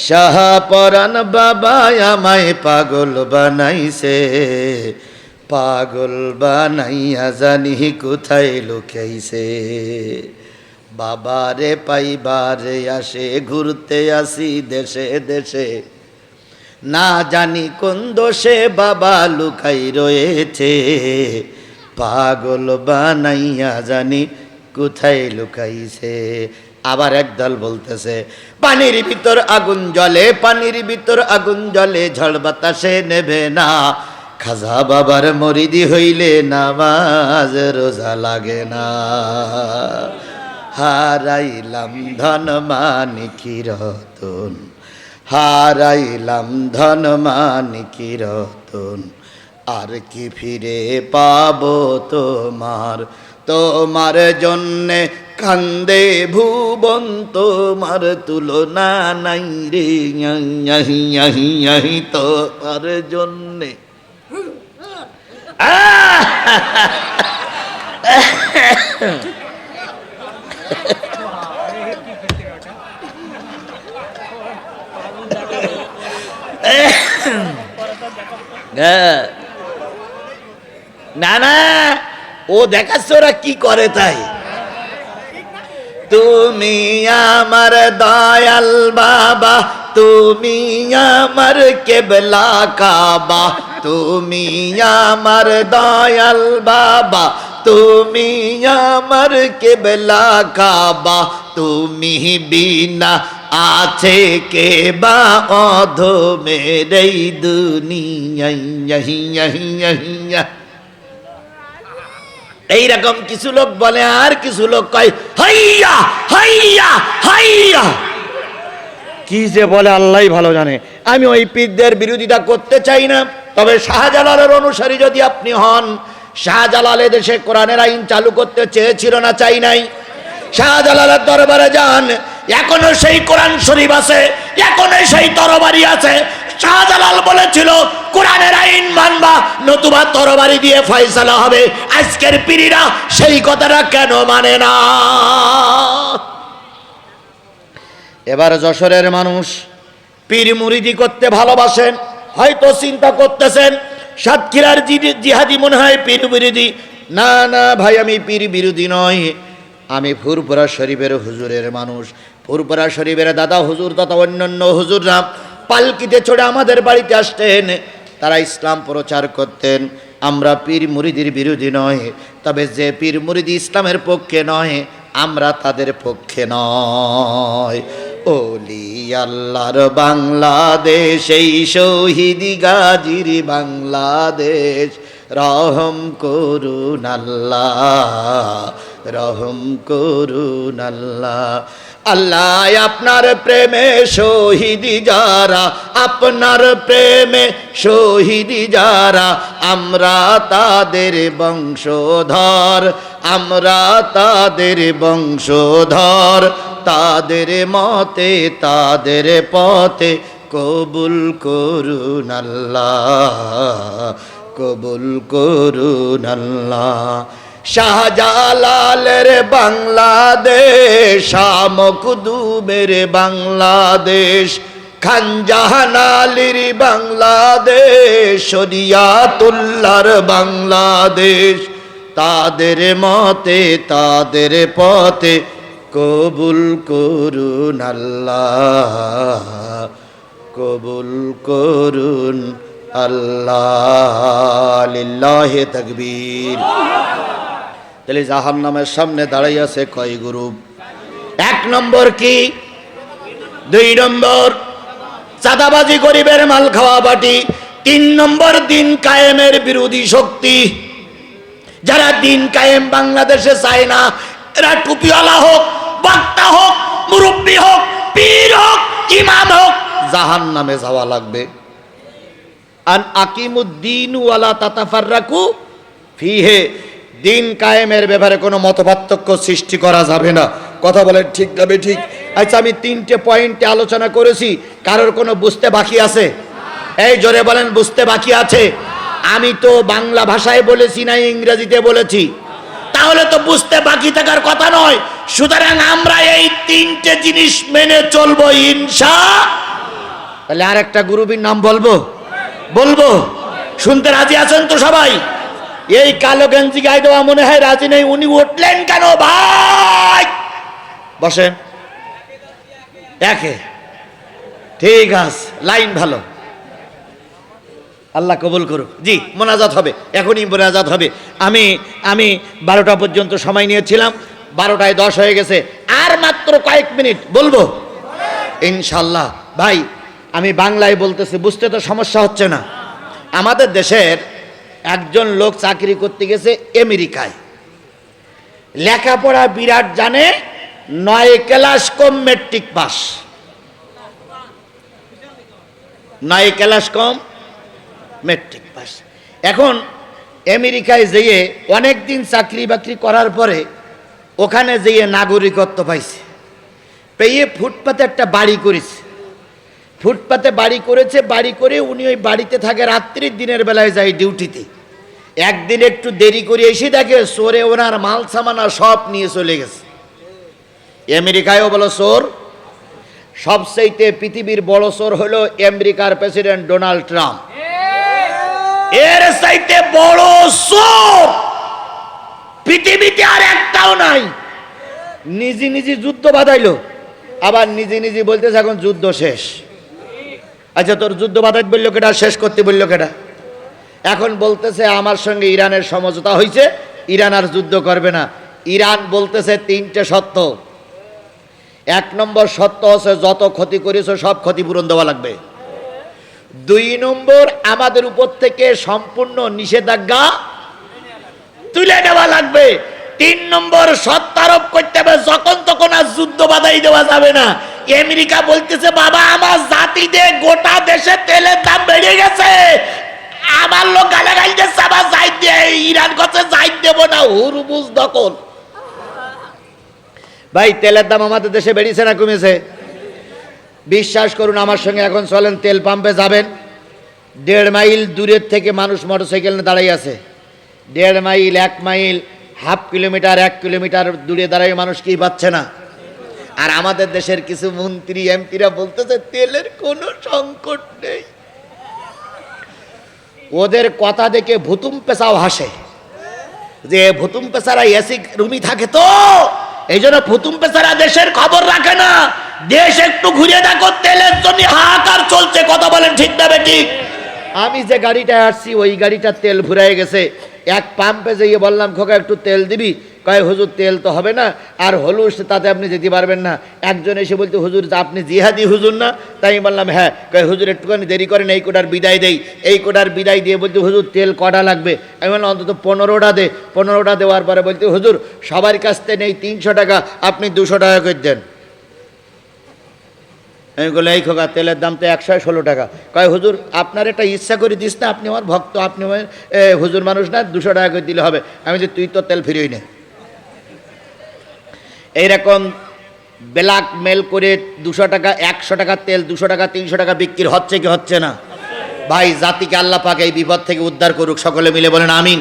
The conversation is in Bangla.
শাহপরাণ বাবা আমায় পাগল বানাইছে, পাগল বানাইয়া জানি কোথায় লুকাইছে। বাবারে পাইবারে আসে ঘুরতে আসি দেশে দেশে, না জানি কোন দোষে বাবা লুকাই রয়েছে। পাগল বানাইয়া জানি কোথায় লুকাইছে। আবার একদল বলতেছে পানির ভিতর আগুন জ্বলে, পানির ভিতর আগুন জ্বলে, ঝড় বাতাসে নেবে না। খাজা বাবার মরিদি হইলে নামাজ রোজা লাগে না। হারাইলাম ধন মানিকি রতন, হারাইলাম ধন মানিকি রতন, আর কি ফিরে পাবো তোমার, তোমার জন্যে কান্দে ভুবন, তোমার তুলনা নাই রে, তোমার জন্যে। না না, ও দেখাচ্ছে ওরা কি করে তাই। তুমি আমার দয়াল বাবা, তুমি আমার কেবলা কাবা, তুমি আমার দয়াল বাবা, তুমি আমার কেবলা কাবা, তুমি বিনা আছে কে বা অধমের এই দুনিয়া। এইরকম কিছু লোক বলে, আর কিছু লোক কয় হাইয়া হাইয়া হাইয়া। কি যে বলে আল্লাহই ভালো জানে। আমি ওই পীরদের বিরোধিতা করতে চাই না, তবে শাহজালালের অনুসারী যদি আপনি হন, শাহজালাল দেশে কোরআনের আইন চালু করতে চেয়েছিল না চাই নাই? শাহজালালের দরবারে যান, এখনো সেই কোরআন শরীফ আছে, এখনো সেই তরবারি আছে। শাহজালাল বলেছিল কোরআনের আইন মানবা, নতুবা তরবারি দিয়ে ফয়সালা হবে। আজকের পীরেরা সেই কথাটা কেন মানে না? এবার যশোরের মানুষ পীর মুরিদি করতে ভালোবাসেন, হয়তো চিন্তা করতেছেন সাতক্ষীরার জিহাদি মনে হয় পীর বিরোধী। না না ভাই, আমি পীর বিরোধী নয়, আমি ফুরপুরা শরীফের হুজুরের মানুষ। ফুরপুরা শরীফের দাদা হুজুর তথা অন্যান্য হুজুররা পালকিতে চড়ে আমাদের বাড়িতে আসতেন, তারা ইসলাম প্রচার করতেন। আমরা পীর মুরিদির বিরোধী নয়, তবে যে পীর মুরিদি ইসলামের পক্ষে নয়, আমরা তাদের পক্ষে নয়। ওলি আল্লাহর বাংলাদেশ, এই শহীদি গাজীর বাংলাদেশ, রহম করুন আল্লাহ, রহম করুন আল্লাহ। আল্লাহ আপনার প্রেমে শহীদি যারা, আপনার প্রেমে শহীদি যারা, আমরা তাদের বংশধর, আমরা তাদের বংশধর। তাদের মতে তাদের পথে কবুল করুন আল্লাহ, কবুল করুন আল্লাহ। শাহজালালের বাংলাদেশ, শাহ মখদুমের বাংলাদেশ, খান জাহান আলীর বাংলাদেশ, শরিয়াতুল্লাহর বাংলাদেশ। তাদের মতে তাদের পথে কবুল করুন আল্লাহ, কবুল করুন আল্লাহ। লিল্লাহি তাকবীর। তাহলে জাহান্নামের সামনে দাঁড়াই আছে কয় গ্রুপ? 1 নম্বর কি? 2 নম্বর চাঁদাবাজি, গরিবের মাল খাওয়া বাটি। 3 নম্বর দিন কায়েমের বিরোধী শক্তি, যারা দিন কায়েম বাংলাদেশে চায় না। এরা টুপিওয়ালা হোক, বক্তা হোক, মুরব্বী হোক, পীর হোক, ইমাম হোক, জাহান্নামে যাওয়া লাগবে। আন আকিমুদ্দিন ওয়ালা তাতাফাররাকু ফিহে, দিন কায়েমের ব্যাপারে কোনো মতপার্থক্য সৃষ্টি করা যাবে না। কথা বলেন ঠিক যাবে ঠিক? আচ্ছা, আমি 3টে পয়েন্টে আলোচনা করেছি, কারোর কোনো বুঝতে বাকি আছে? এই জোরে বলেন, বুঝতে বাকি আছে? আমি তো বাংলা ভাষায় বলেছি না ইংরেজিতে বলেছি? তাহলে তো বুঝতে বাকি থাকার কথা নয়। সুতরাং আমরা এই 3টে জিনিস মেনে চলবো ইনশাআল্লাহ। তাহলে আর একটা গ্রুপের নাম বলবো বলবো শুনতে রাজি আছেন তো সবাই? এই কালো গেঞ্জি গায়ে দেওয়া মনে হয় রাজি নেই, উনি উঠলেন কেন ভাই? বসেন। একে ঠিক আছে, লাইন ভালো, আল্লাহ কবুল করুক। জি, মোনাজাত হবে, এখনই মোনাজাত হবে। আমি 12টা পর্যন্ত সময় নিয়েছিলাম, 12টায় 10 হয়ে গেছে, আর মাত্র কয়েক মিনিট বলবো ইনশাল্লাহ। ভাই আমি বাংলায় বলতেছি, বুঝতে তো সমস্যা হচ্ছে না। আমাদের দেশের একজন লোক চাকরি করতে গেছে আমেরিকায়, লেখাপড়া বিরাট জানে, 9 ক্লাস কম মেট্রিক পাস, 9 ক্লাস কম মেট্রিক পাস। এখন আমেরিকায় যেয়ে অনেক দিন চাকরি বাকরি করার পরে ওখানে যেয়ে নাগরিকত্ব পাইছে, পেয়ে ফুটপাতে একটা বাড়ি করেছে। ফুটপাতে বাড়ি করেছে, বাড়ি করে উনি ওই বাড়িতে থাকে রাত্রি, দিনের বেলায় যায় ডিউটিতে। একদিন একটু দেরি করে এসে দেখে চোরে ওনার মাল সামানা সব নিয়ে চলে গেছে। আমেরিকায়ও বলো চোর, সবচেয়ে পৃথিবীর বড় চোর হলো আমেরিকার প্রেসিডেন্ট ডোনাল্ড ট্রাম্প। এর চাইতে বড় চোর পৃথিবীতে আর একটাও নাই। নিজে নিজে যুদ্ধ বাঁধাইলো, আবার নিজে নিজে বলতেছে এখন যুদ্ধ শেষ। আচ্ছা, তোর যুদ্ধ বাঁধাইতে বললো কেটা, শেষ করতে বললো কেটা? এখন বলতেছে আমার সঙ্গে ইরানের সমঝোতা হয়েছে, ইরান আর যুদ্ধ করবে না। ইরান বলতেছে 3টে সত্য। 1 নম্বর সত্য হচ্ছে যত ক্ষতি করেছ সব ক্ষতিপূরণ দেওয়া লাগবে। 2 নম্বর আমাদের উপর থেকে সম্পূর্ণ নিষেধাজ্ঞা তুলে নেওয়া লাগবে। 3 নম্বর সত্য আরোপ করতে হবে, যখন তখন আর যুদ্ধ বাধাই দেওয়া যাবে না। আমেরিকা বলতেছে বাবা আমার জাতিতে গোটা দেশে তেলের দাম বেড়ে গেছে, আমার লোক গালাগাল দিচ্ছে, আবার যাই দিয়ে ইরান কাছে যাই দেব না, হুরমুজ দখল। ভাই তেলের দাম আমাদের দেশে বেড়েছে না কমেছে? বিশ্বাস করুন আমার সঙ্গে, এখন চলেন তেল পাম্পে যাবেন, 1.5 মাইল দূরের থেকে মানুষ মোটরসাইকেল নিয়ে দাঁড়াই আছে। 1.5 mile, 1 mile, half kilometre, 1 kilometre দূরে দাঁড়াই মানুষ কি পাচ্ছে না? আর আমাদের দেশের কিছু মন্ত্রী এমপিরা বলতেছে তেলের কোনো সংকট নেই। ওদের কথা দেখে ভুতুম পেশাও হাসে, যে ভুতুম পেশারা এসি রুমি থাকে তো এই জন্য ভুতুম পেশারা দেশের খবর রাখে না। দেশ একটু ঘুরে দেখো, তেলের জন্য হাহাকার চলছে। কথা বলেন ঠিক না বেঠিক? আমি যে গাড়িটায় আসছি ওই গাড়িটার তেল ফুরাই গেছে। এক পাম্পে যেয়ে বললাম খোকা একটু তেল দিবি, কয় হুজুর তেল তো হবে না, আর হলুস তাতে আপনি যেতে পারবেন না। একজন এসে বলতে হুজুর আপনি জিহাদি হুজুর না? তাই আমি বললাম হ্যাঁ। কয় হুজুর একটুখানি দেরি করেন, এই কোটার বিদায় দেই। এই কোটার বিদায় দিয়ে বলতে হুজুর তেল কটা লাগবে? আমি বললাম অন্তত 15টা দে। 15টা দেওয়ার পরে বলতে হুজুর সবার কাছ থেকে নেই 300 টাকা, আপনি 200 টাকা করে দেন। আমি বললাম এই খোকা তেলের দাম তো 116 টাকা। কয় হুজুর আপনার এটা ইচ্ছা করে দিস না, আপনি আমার ভক্ত, আপনি হুজুর মানুষ না, 200 টাকা করে দিলে হবে। আমি যে তুই তো তেল ফিরিয়ে নে। এইরকম ব্ল্যাক মেল করে 200 টাকা, 100 টাকা তেল 200 টাকা 300 টাকা বিক্রি হচ্ছে কি হচ্ছে না? ভাই জাতিকে আল্লাহ পাক এই বিপদ থেকে উদ্ধার করুক, সকলে মিলে বলেন আমিন।